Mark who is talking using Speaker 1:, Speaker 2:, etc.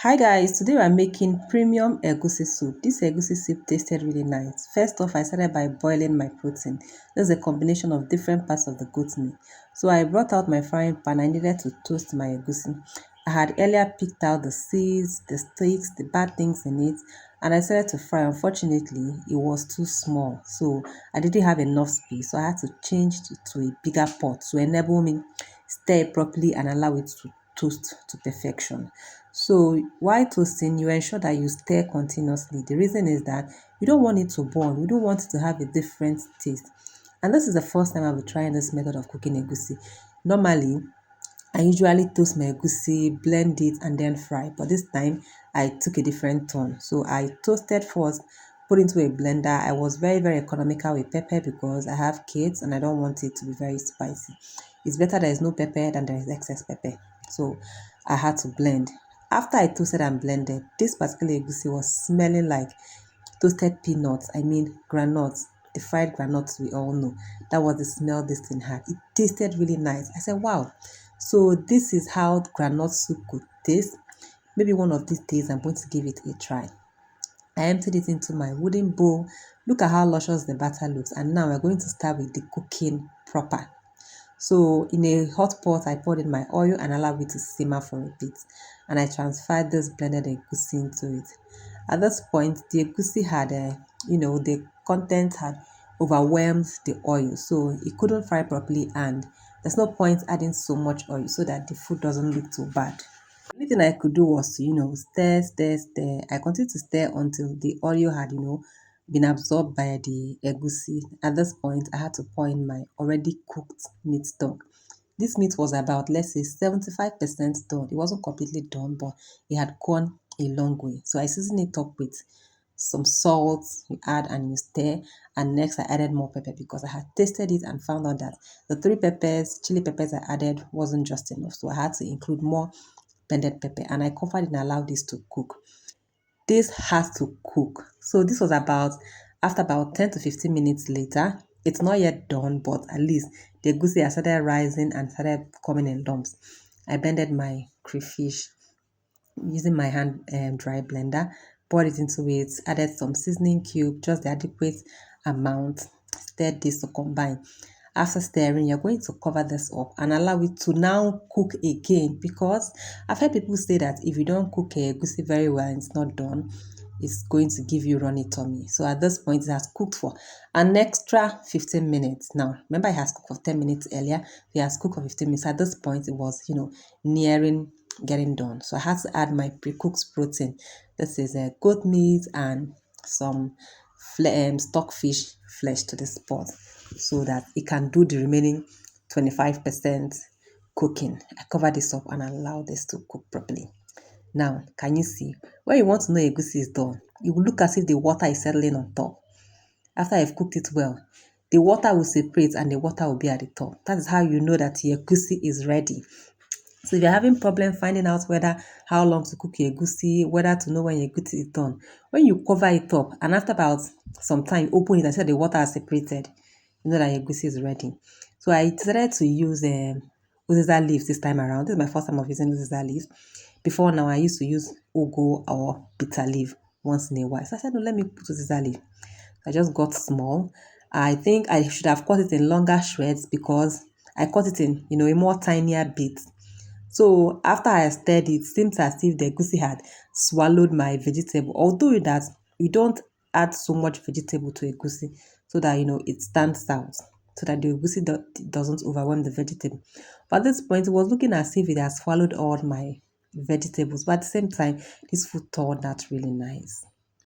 Speaker 1: Hi guys, today we're making premium egusi soup. This egusi soup tasted really nice. First off, I started by boiling my protein. This is a combination of different parts of the goat meat. So I brought out my frying pan. I needed to toast my egusi. I had earlier picked out the seeds, the sticks, the bad things in it, and I started to fry. Unfortunately, it was too small, so I didn't have enough space. So I had to change to a bigger pot to enable me stir it properly and allow it to toast to perfection. So while toasting, you ensure that you stir continuously. The reason is that you don't want it to burn. You don't want it to have a different taste. And this is the first time I'll be trying this method of cooking egusi. Normally, I usually toast my egusi, blend it, and then fry. But this time, I took a different turn. So I toasted first, put into a blender. I was very, very economical with pepper because I have kids and I don't want it to be very spicy. It's better there is no pepper than there is excess pepper. So I had to blend. After I toasted and blended, this particular egusi was smelling like toasted peanuts. I mean, granuts, the fried granuts we all know. That was the smell this thing had. It tasted really nice. I said, wow. So this is how granite soup could taste. Maybe one of these days I'm going to give it a try. I emptied it into my wooden bowl. Look at how luscious the batter looks. And now we're going to start with the cooking proper. So in a hot pot, I poured in my oil and allowed it to simmer for a bit. And I transferred this blended egusi into it. At this point, the egusi had, the content had overwhelmed the oil. So it couldn't fry properly and there's no point adding so much oil so that the food doesn't look too bad. The only thing I could do was to, stir, stir, stir. I continued to stir until the oil had, been absorbed by the egusi. At this point, I had to pour in my already cooked meat stock. This meat was about, let's say, 75% done. It wasn't completely done, but it had gone a long way. So I seasoned it up with some salt, you add and you stir. And next I added more pepper because I had tasted it and found out that the three peppers, chili peppers I added wasn't just enough. So I had to include more blended pepper and I covered it and allowed this to cook. This has to cook. So this was after about 10 to 15 minutes later. It's not yet done, but at least the egusi has started rising and started coming in lumps. I blended my crayfish using my hand dry blender, poured it into it, added some seasoning cube, just the adequate amount, stirred this to combine. After stirring, you're going to cover this up and allow it to now cook again because I've heard people say that if you don't cook a egusi very well and it's not done, it's going to give you runny tummy. So at this point, it has cooked for an extra 15 minutes. Now, remember, it has cooked for 10 minutes earlier. It has cooked for 15 minutes. At this point, it was, nearing getting done. So I had to add my pre-cooked protein. This is a goat meat and some stockfish flesh to this pot so that it can do the remaining 25% cooking. I cover this up and allow this to cook properly. Now, can you see? When you want to know egusi is done, it will look as if the water is settling on top. After I've cooked it well, the water will separate and the water will be at the top. That is how you know that your egusi is ready. So if you're having problem finding out how long to cook your egusi, whether to know when your egusi is done, when you cover it up and after about some time you open it and see the water has separated, you know that your egusi is ready. So I decided to use uziza leaves this time around. This is my first time of using uziza leaves. Before now, I used to use ugu or bitter leaf once in a while. So I said, no, let me put uziza leaf. I just got small. I think I should have cut it in longer shreds because I cut it in, a more tinier bits. So after I stirred it, seems as if the egusi had swallowed my vegetable. Although that we don't add so much vegetable to egusi so that it stands out, so that the egusi doesn't overwhelm the vegetable. But at this point, it was looking as if it has swallowed all my vegetables. But at the same time, this food turned out really nice.